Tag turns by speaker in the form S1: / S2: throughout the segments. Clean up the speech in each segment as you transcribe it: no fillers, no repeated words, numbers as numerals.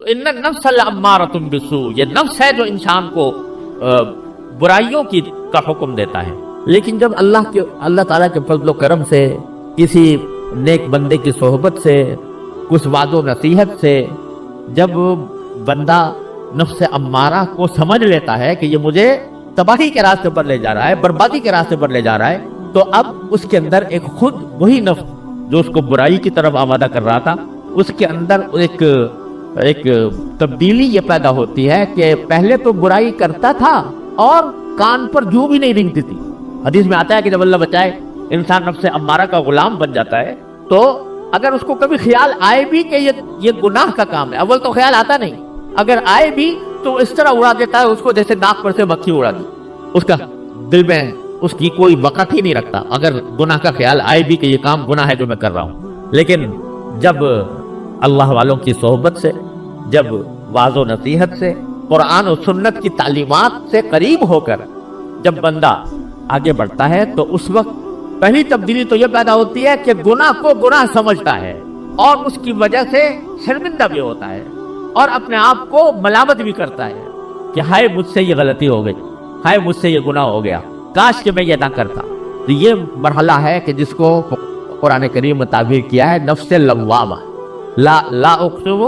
S1: ان النفس لامارۃ بالسوء، یہ نفس ہے جو انسان کو برائیوں کی کا حکم دیتا ہے. لیکن جب اللہ تعالیٰ کے فضل و کرم سے، کسی نیک بندے کی صحبت سے، کچھ وعظ و نصیحت سے، جب بندہ نفس امارہ کو سمجھ لیتا ہے کہ یہ مجھے تباہی کے راستے پر لے جا رہا ہے، بربادی کے راستے پر لے جا رہا ہے، تو اب اس کے اندر ایک خود وہی نفس جو اس کو برائی کی طرف آمادہ کر رہا تھا، اس کے اندر ایک تبدیلی یہ پیدا ہوتی ہے کہ پہلے تو برائی کرتا تھا اور کان پر جوں بھی نہیں رنگتی تھی. حدیث میں آتا ہے کہ جب اللہ بچائے انسان نفس امارہ کا غلام بن جاتا ہے، تو اگر اس کو کبھی خیال آئے بھی کہ یہ گناہ کا کام ہے، اول تو خیال آتا نہیں، اگر آئے بھی تو اس طرح اڑا دیتا ہے اس کو جیسے ناک پر سے مکھی اڑا دی. اس کا دل میں اس کی کوئی وقت ہی نہیں رکھتا اگر گناہ کا خیال آئے بھی کہ یہ کام گناہ ہے جو میں کر رہا ہوں. لیکن جب اللہ والوں کی صحبت سے، جب واعظ و نصیحت سے، قرآن و سنت کی تعلیمات سے قریب ہو کر جب بندہ آگے بڑھتا ہے، تو اس وقت پہلی تبدیلی تو یہ پیدا ہوتی ہے کہ گناہ کو گناہ سمجھتا ہے اور اس کی وجہ سے شرمندہ بھی ہوتا ہے اور اپنے آپ کو ملامت بھی کرتا ہے کہ ہائے مجھ سے یہ غلطی ہو گئی، ہائے مجھ سے یہ گناہ ہو گیا، کاش کہ میں یہ نہ کرتا. تو یہ مرحلہ ہے کہ جس کو قرآن کریم میں تعبیر کیا ہے نفس لوامہ. لا اقسم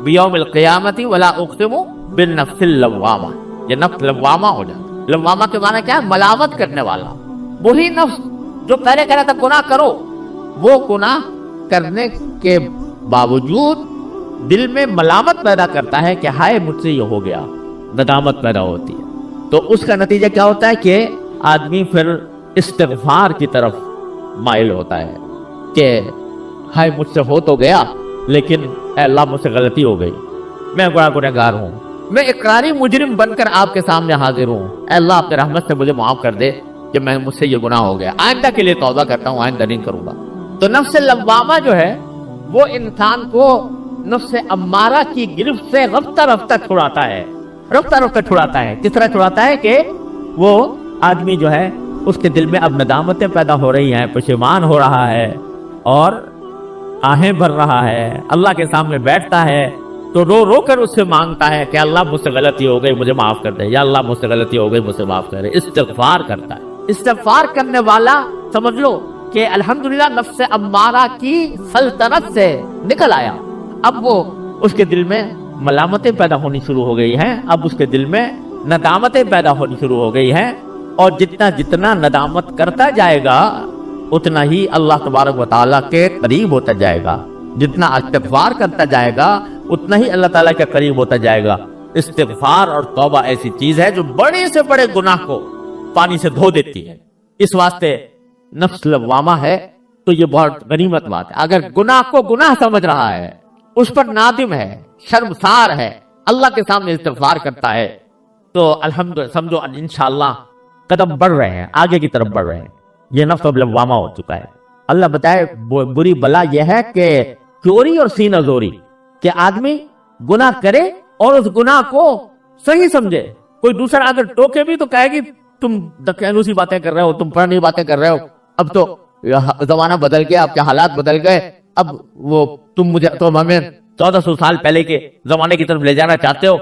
S1: بیوم القیامت ولا اقسم بالنفس اللوامہ. یہ نفس لوامہ ہو جائے. لوامہ کے معنی کیا ہے؟ ملامت کرنے والا. وہی نفس جو پہلے کہہ رہا تھا گناہ کرو، وہ گناہ کرنے کے باوجود دل میں ملامت پیدا کرتا ہے کہ ہائے مجھ سے یہ ہو گیا، ندامت پیدا ہوتی ہے. تو اس کا نتیجہ کیا ہوتا ہے کہ آدمی پھر استغفار کی طرف مائل ہوتا ہے کہ ہائے مجھ سے ہو تو گیا، لیکن اے اللہ مجھ سے غلطی ہو گئی، میں گنہگار ہوں، میں اقراری مجرم بن کر آپ کے سامنے حاضر ہوں، اے اللہ اپنے رحمت سے مجھے معاف کر دے کہ مجھ سے یہ گناہ ہو گیا، آئندہ کے لیے توبہ کرتا ہوں، آئندہ نہیں کروں گا. تو نفس لوامہ جو ہے وہ انسان کو نفس امارہ کی گرفت سے رفتہ رفتہ چھڑاتا ہے. کس طرح چھڑاتا ہے کہ وہ آدمی جو ہے اس کے دل میں اب ندامتیں پیدا ہو رہی ہیں، پشیمان ہو رہا ہے اور آہیں بھر رہا ہے، اللہ کے سامنے بیٹھتا ہے تو رو رو کر اس سے مانگتا ہے کہ اللہ مجھ سے غلطی ہو گئی مجھے معاف کر دے، یا اللہ مجھ سے غلطی ہو گئی مجھ سے معاف کر دے. استغفار کرتا ہے. استغفار کرنے والا سمجھ لو کہ الحمدللہ نفس امارہ کی سلطنت سے نکل آیا. اب وہ اس کے دل میں ملامتیں پیدا ہونی شروع ہو گئی ہیں، اب اس کے دل میں ندامتیں پیدا ہونی شروع ہو گئی ہیں، اور جتنا ندامت کرتا جائے گا اتنا ہی اللہ تبارک و تعالیٰ کے قریب ہوتا جائے گا. جتنا استغفار کرتا جائے گا اتنا ہی اللہ تعالیٰ کے قریب ہوتا جائے گا. استغفار اور توبہ ایسی چیز ہے جو بڑے سے بڑے گناہ کو پانی سے دھو دیتی ہے. اس واسطے نفس لوامہ ہے تو یہ بہت غنیمت بات ہے. اگر گناہ کو گناہ سمجھ رہا ہے، اس پر نادم ہے، شرمسار ہے، اللہ کے سامنے استغفار کرتا ہے، تو الحمدللہ سمجھو انشاءاللہ قدم بڑھ رہے ہیں، آگے کی طرف بڑھ رہے ہیں. یہ نفس لوامہ ہو چکا ہے. اللہ بتائے بری بلا یہ ہے کہ چوری اور سینہ زوری، کہ آدمی گناہ کرے اور اس گناہ کو صحیح سمجھے. کوئی دوسرا اگر ٹوکے بھی تو کہے گی تم دقیانوسی باتیں کر رہے ہو، تم پرانی باتیں کر رہے ہو، اب تو زمانہ بدل گیا، اب کے حالات بدل گئے، اب وہ تم ہمیں 1400 سال پہلے کے زمانے کی طرف لے جانا چاہتے ہو.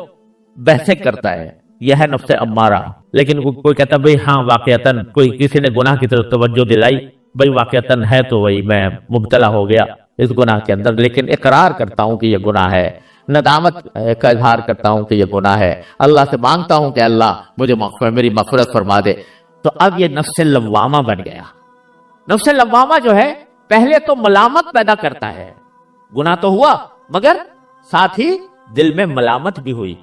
S1: بحثیں کرتا ہے. یہ ہے نفس امارہ. لیکن کوئی کہتا ہے بھئی ہاں واقعتاً کوئی کسی نے گناہ کی طرف توجہ دلائی، بھئی واقعتاً ہے تو وہی میں مبتلا ہو گیا اس گناہ کے اندر، لیکن اقرار کرتا ہوں کہ یہ گناہ ہے، ندامت کا اظہار کرتا ہوں کہ یہ گناہ ہے، اللہ سے مانگتا ہوں کہ اللہ مجھے میری مغفرت فرما دے. تو اب یہ نفس لوامہ بن گیا. نفس لوامہ جو ہے پہلے تو ملامت پیدا کرتا ہے، گناہ تو ہوا مگر ساتھ ہی دل میں ملامت بھی ہوئی.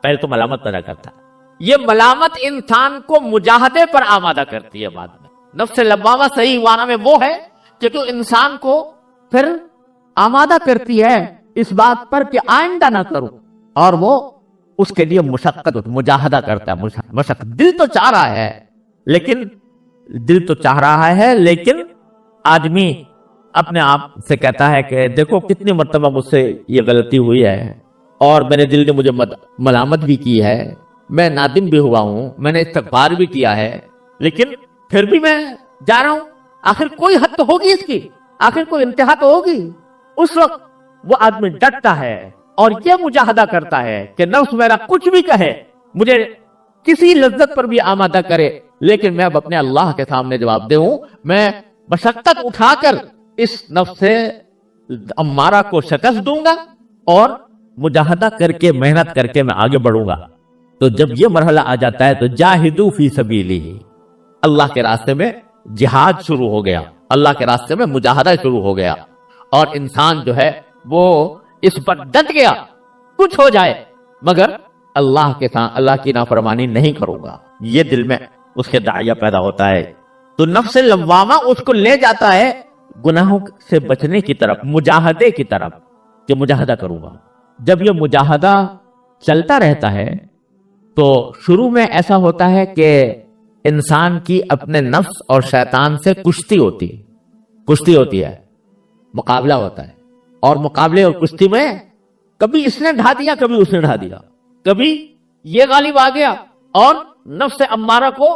S1: پہلے تو ملامت پیدا کرتا ہے. یہ ملامت انسان کو مجاہدے پر آمادہ کرتی ہے بعد میں. نفس لوامہ صحیح معنی میں وہ ہے کہ جو انسان کو پھر آمادہ کرتی ہے اس بات پر کہ آئندہ نہ کروں، اور وہ اس کے لیے مشقت مجاہدہ کرتا ہے. مشقت دل تو چاہ رہا ہے لیکن آدمی اپنے آپ سے کہتا ہے کہ دیکھو کتنی مرتبہ مجھ سے یہ غلطی ہوئی ہے اور میرے دل نے مجھے ملامت بھی کی ہے، میں نادم بھی ہوا ہوں، میں نے استغفار بھی کیا ہے، لیکن پھر بھی میں جا رہا ہوں. آخر کوئی حد تو ہوگی اس کی، آخر کوئی انتہا تو ہوگی. اس وقت وہ آدمی ڈٹتا ہے اور یہ مجاہدہ کرتا ہے کہ نفس میرا کچھ بھی کہے، مجھے کسی لذت پر بھی آمادہ کرے، لیکن میں اب اپنے اللہ کے سامنے جواب دے ہوں، میں مشقت اٹھا کر اس نفس امارہ کو شکست دوں گا اور مجاہدہ کر کے محنت کر کے میں آگے بڑھوں گا۔ تو جب یہ مرحلہ آ جاتا ہے تو جاہدو فی سبیلہ، اللہ کے راستے میں جہاد شروع ہو گیا، اللہ کے راستے میں مجاہدہ شروع ہو گیا، اور انسان جو ہے وہ اس پر ڈٹ گیا، کچھ ہو جائے مگر اللہ کے ساتھ اللہ کی نافرمانی نہیں کروں گا، یہ دل میں اس کے داعیہ پیدا ہوتا ہے۔ تو نفس لوامہ اس کو لے جاتا ہے گناہوں سے بچنے کی طرف، مجاہدے کی طرف، کہ مجاہدہ کروں گا۔ جب یہ مجاہدہ چلتا رہتا ہے تو شروع میں ایسا ہوتا ہے کہ انسان کی اپنے نفس اور شیطان سے کشتی ہوتی ہے، مقابلہ ہوتا ہے، اور مقابلے اور کشتی میں کبھی اس نے ڈھا دیا، کبھی اس نے ڈھا دیا، کبھی یہ غالب آ گیا اور نفس امارہ کو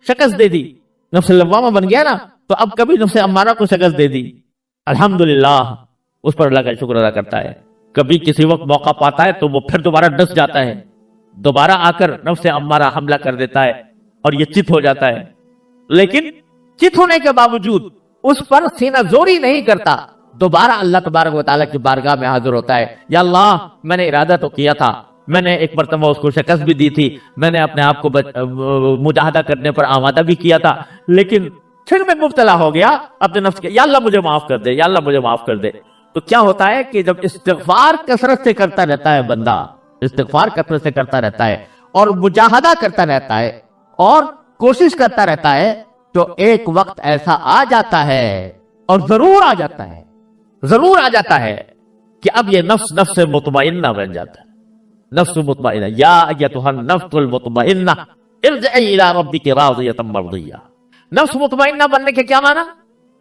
S1: شکست دے دی، نفس لوامہ بن گیا نا، تو اب کبھی نفس امارہ کو شکست دے دی، الحمدللہ اس پر اللہ کا شکر ادا کرتا ہے۔ کبھی کسی وقت موقع پاتا ہے تو وہ پھر دوبارہ ڈس جاتا ہے، دوبارہ آ کر نفس امارہ حملہ کر دیتا ہے اور یہ چت ہو جاتا ہے، لیکن چت ہونے کے باوجود اس پر سینہ زوری نہیں کرتا، دوبارہ اللہ تبارک و تعالیٰ کی بارگاہ میں حاضر ہوتا ہے، یا اللہ میں نے ارادہ تو کیا تھا، میں نے ایک مرتبہ اس کو شکست بھی دی تھی، میں نے اپنے آپ کو مجاہدہ کرنے پر آمادہ بھی کیا تھا، لیکن پھر میں مبتلا ہو گیا اپنے نفس کے، یا اللہ مجھے معاف کر دے، یا اللہ مجھے معاف کر دے۔ تو کیا ہوتا ہے کہ جب استغفار کثرت سے کرتا رہتا ہے بندہ، استغفار کثرت سے کرتا رہتا ہے اور مجاہدہ کرتا رہتا ہے اور کوشش کرتا رہتا ہے، تو ایک وقت ایسا آ جاتا ہے، اور ضرور آ جاتا ہے کہ اب یہ نفس مطمئنہ بن جاتا ہے، نفس مطمئنہ، یا ایتھا النفس المطمئنہ ارجعی الی ربک راضیۃ مرضیہ۔ نفس مطمئنہ بننے کے کیا معنی؟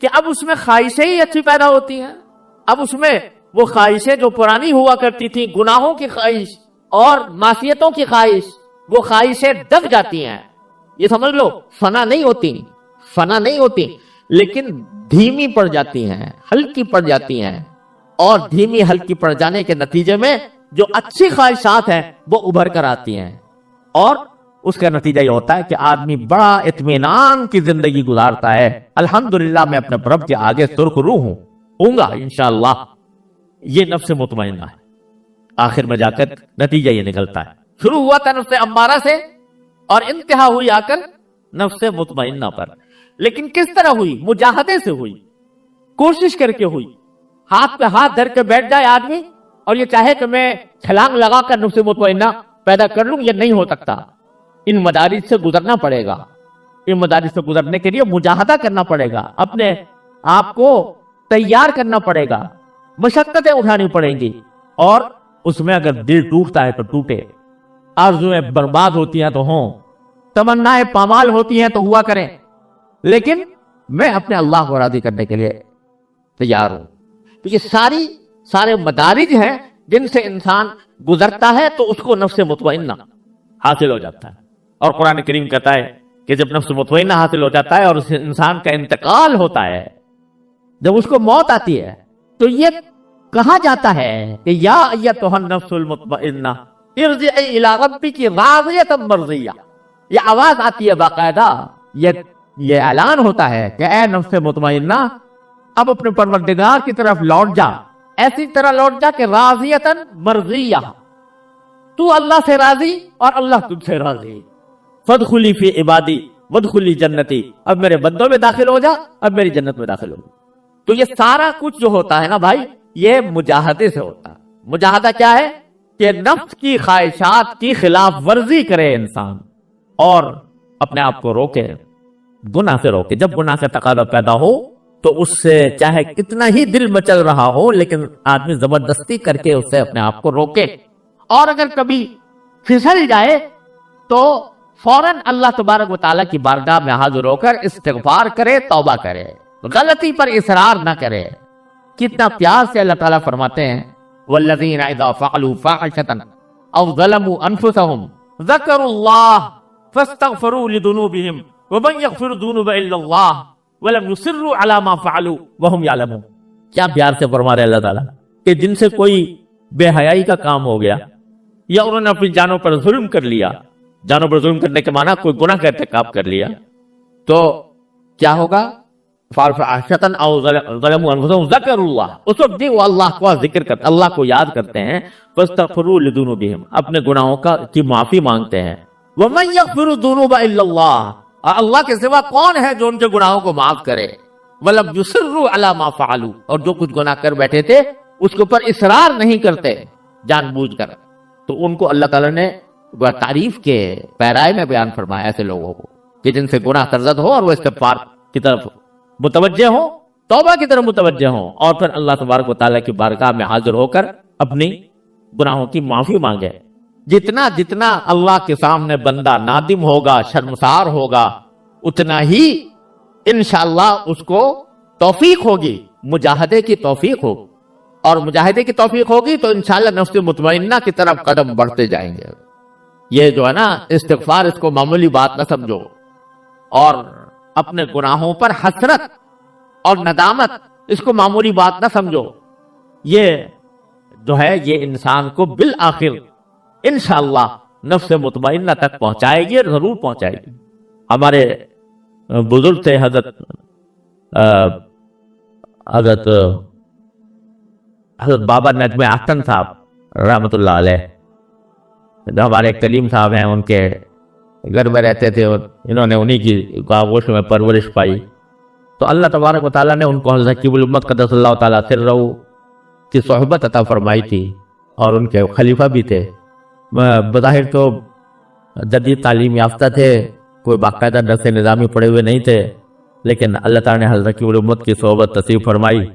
S1: کہ اب اس میں خواہشیں ہی اچھی پیدا ہوتی ہیں، اب اس میں وہ خواہشیں جو پرانی ہوا کرتی تھی، گناہوں کی خواہش اور معصیتوں کی خواہش، وہ خواہشیں دب جاتی ہیں، یہ سمجھ لو فنا نہیں ہوتی لیکن دھیمی پڑ جاتی ہیں، ہلکی پڑ جاتی ہیں، اور دھیمی ہلکی پڑ جانے کے نتیجے میں جو اچھی خواہشات ہیں وہ ابھر کر آتی ہیں، اور اس کا نتیجہ یہ ہوتا ہے کہ آدمی بڑا اطمینان کی زندگی گزارتا ہے، الحمدللہ میں اپنے رب کے آگے سرخ روح ہوں گا انشاءاللہ۔ یہ نفس مطمئنہ ہے، آخر میں جا کر نتیجہ یہ نکلتا ہے، شروع ہوا تھا نفس امارہ سے اور انتہا ہوئی آ کر نفس مطمئنہ پر، لیکن کس طرح ہوئی؟ مجاہدے سے ہوئی، کوشش کر کے ہوئی، ہاتھ پہ ہاتھ دھر کے بیٹھ جائے آدمی اور یہ چاہے کہ میں چھلانگ لگا کر نفس مطمئنہ پیدا کر لوں، یہ نہیں ہو سکتا، ان مدارج سے گزرنا پڑے گا، ان مدارج سے گزرنے کے لیے مجاہدہ کرنا پڑے گا، اپنے آپ کو تیار کرنا پڑے گا، مشقتیں اٹھانی پڑیں گی، اور اس میں اگر دل ٹوٹتا ہے تو ٹوٹے، آرزویں برباد ہوتی ہیں تو ہوں، تمنائیں پامال ہوتی ہیں تو ہوا کریں، لیکن میں اپنے اللہ کو راضی کرنے کے لیے تیار ہوں۔ تو یہ سارے مدارج ہیں جن سے انسان گزرتا ہے تو اس کو نفس مطمئنہ حاصل ہو جاتا ہے، اور قرآن کریم کہتا ہے کہ جب نفس مطمئنہ حاصل ہو جاتا ہے اور اس انسان کا انتقال ہوتا ہے، جب اس کو موت آتی ہے، تو یہ کہا جاتا ہے کہ یا ایتھا النفس المطمئنہ ارجعی الی ربک راضیۃ مرضیہ، یہ آواز آتی ہے باقاعدہ، یہ اعلان ہوتا ہے کہ اے نفس مطمئنہ اب اپنے پروردگار کی طرف لوٹ جا، ایسی طرح لوٹ جا کہ راضیۃ مرضیہ، تو اللہ سے راضی اور اللہ تجھ سے راضی، فادخلی فی عبادی وادخلی جنتی، اب میرے بندوں میں داخل ہو جا، اب میری جنت میں داخل ہو۔ تو یہ سارا کچھ جو ہوتا ہے نا بھائی، یہ مجاہدے سے ہوتا ہے۔ مجاہدہ کیا ہے؟ کہ نفس کی خواہشات کی خلاف ورزی کرے انسان اور اپنے آپ کو روکے، گناہ سے روکے۔ جب گناہ کا تقاضا پیدا ہو تو اس سے چاہے کتنا ہی دل مچل رہا ہو، لیکن آدمی زبردستی کر کے اس سے اپنے آپ کو روکے، اور اگر کبھی پھسل جائے تو فوراً اللہ تبارک و تعالیٰ کی بارگاہ میں حاضر ہو کر استغفار کرے، توبہ کرے، غلطی پر اصرار نہ کرے۔ کتنا پیار سے اللہ تعالیٰ فرماتے ہیں والذین اذا فعلوا فاحشۃ او ظلموا انفسهم ذکروا اللہ فاستغفروا لذنوبهم ومن یغفر الذنوب الا اللہ ولم یصروا علی ما فعلوا وهم یعلمون۔ کیا پیار سے فرما رہے اللہ تعالیٰ کہ جن سے کوئی بے حیائی کا کام ہو گیا یا انہوں نے اپنی جانوں پر ظلم کر لیا، جانوں پر ظلم کرنے کے معنی کوئی گناہ کا ارتکاب کر لیا، تو کیا ہوگا؟ فَعَاشَةً أَوْ ظَلَمُوا أَنفُسَهُمْ ذَكَرُوا اللَّهَ، اس وقت بھی وہ اللہ کو ذکر کرتے، اللہ کو یاد کرتے ہیں، فَاسْتَغْفِرُوا لِذُنُوبِهِمْ، اپنے گناہوں کی معافی مانگتے ہیں۔ وَمَن يَغْفِرُ الذُّنُوبَ إِلَّا اللَّهُ، اللہ کے سوا کون ہے جو ان کے گناہوں کو معاف کرے؟ وَلَمْ يُصِرُّوا عَلَى مَا فَعَلُوا، اور جو کچھ گناہ کر بیٹھے تھے اس کے اوپر اصرار نہیں کرتے جان بوجھ کر، تو ان کو اللہ تعالیٰ نے تعریف کے پیرائے میں بیان فرمایا ایسے لوگوں کو کہ جن سے گناہ سرزد ہو اور وہ استغفار کی طرف متوجہ ہوں، توبہ کی طرف متوجہ ہوں، اور پھر اللہ تبارک و تعالیٰ کی بارگاہ میں حاضر ہو کر اپنی گناہوں کی معافی مانگے۔ جتنا جتنا اللہ کے سامنے بندہ نادم ہوگا، شرمسار ہوگا، اتنا ہی انشاءاللہ اس کو توفیق ہوگی، مجاہدے کی توفیق ہوگی، اور مجاہدے کی توفیق ہوگی تو انشاءاللہ نفس مطمئنہ کی طرف قدم بڑھتے جائیں گے۔ یہ جو ہے نا استغفار، اس کو معمولی بات نہ سمجھو، اور اپنے گناہوں پر حسرت اور ندامت اس کو معمولی بات نہ سمجھو، یہ جو ہے یہ انسان کو بالآخر انشاءاللہ نفس مطمئنہ تک پہنچائے گی، اور ضرور پہنچائے گی۔ ہمارے بزرگ تھے حضرت بابا نجم آستن صاحب رحمۃ اللہ علیہ، جو ہمارے ایک کلیم صاحب ہیں، ان کے گھر میں رہتے تھے، اور انہوں نے انہی کی آغوش میں پرورش پائی، تو اللہ تبارک و تعالیٰ نے ان کو حضرت حکیم الامت قدس اللہ تعالیٰ سرہ کی صحبت عطا فرمائی تھی، اور ان کے خلیفہ بھی تھے۔ بظاہر تو جدید تعلیم یافتہ تھے، کوئی باقاعدہ درس نظامی پڑھے ہوئے نہیں تھے، لیکن اللہ تعالیٰ نے حضرت حکیم الامت کی صحبت نصیب فرمائی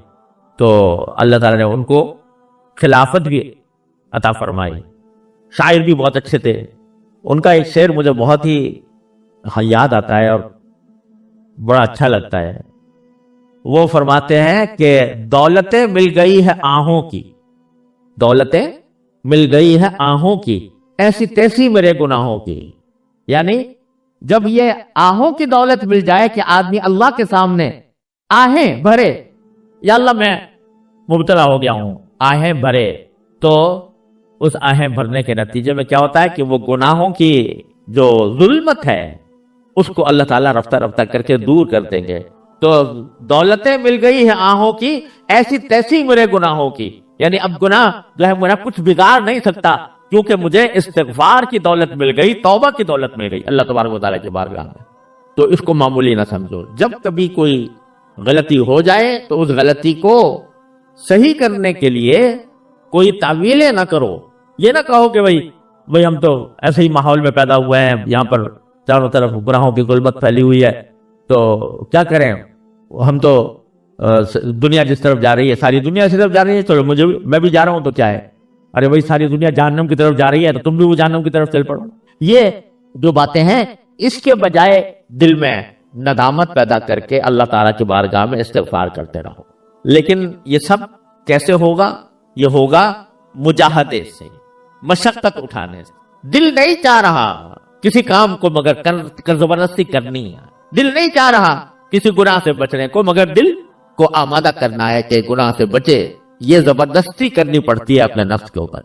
S1: تو اللہ تعالیٰ نے ان کو خلافت بھی عطا فرمائی۔ شاعر بھی بہت اچھے تھے، ان کا ایک شعر مجھے بہت ہی یاد آتا ہے اور بڑا اچھا لگتا ہے۔ وہ فرماتے ہیں کہ دولتیں مل گئی ہے آہوں کی، دولتیں مل گئی ہے آہوں کی، ایسی تیسی میرے گناہوں کی۔ یعنی جب یہ آہوں کی دولت مل جائے کہ آدمی اللہ کے سامنے آہیں بھرے، یا اللہ میں مبتلا ہو گیا ہوں، آہیں بھرے، تو اس آہیں بھرنے کے نتیجے میں کیا ہوتا ہے کہ وہ گناہوں کی جو ظلمت ہے اس کو اللہ تعالیٰ رفتہ رفتہ کر کے دور کر دیں گے۔ تو دولتیں مل گئی ہے آہوں کی، ایسی تیسی میرے گناہوں کی، یعنی اب گناہ جو ہے میرا کچھ بگاڑ نہیں سکتا، کیونکہ مجھے استغفار کی دولت مل گئی، توبہ کی دولت مل گئی اللہ تبارک و تعالیٰ کی بارگاہ میں۔ تو اس کو معمولی نہ سمجھو، جب کبھی کوئی غلطی ہو جائے تو اس غلطی کو صحیح کرنے کے لیے کوئی تعویلیں نہ کرو، یہ نہ کہو کہ بھئی ہم تو ایسے ہی ماحول میں پیدا ہوئے ہیں، یہاں پر چاروں طرف گناہوں کی ظلمت پھیلی ہوئی ہے، تو کیا کریں، ہم تو دنیا جس طرف جا رہی ہے، ساری دنیا اس طرف جا رہی ہے، تو میں بھی جا رہا ہوں، تو کیا ہے، ارے بھائی ساری دنیا جہنم کی طرف جا رہی ہے تو تم بھی وہ جہنم کی طرف چل پڑو۔ یہ جو باتیں ہیں، اس کے بجائے دل میں ندامت پیدا کر کے اللہ تعالیٰ کی بارگاہ میں استغفار کرتے رہو۔ لیکن یہ سب کیسے ہوگا؟ یہ ہوگا مجاہدے سے، مشقت اٹھانے سے۔ دل نہیں چاہ رہا کسی کام کو مگر زبردستی کرنی ہے، دل نہیں چاہ رہا کسی گناہ سے بچنے کو مگر دل کو آمادہ کرنا ہے کہ گناہ سے بچے، یہ زبردستی کرنی پڑتی ہے اپنے نفس کے اوپر۔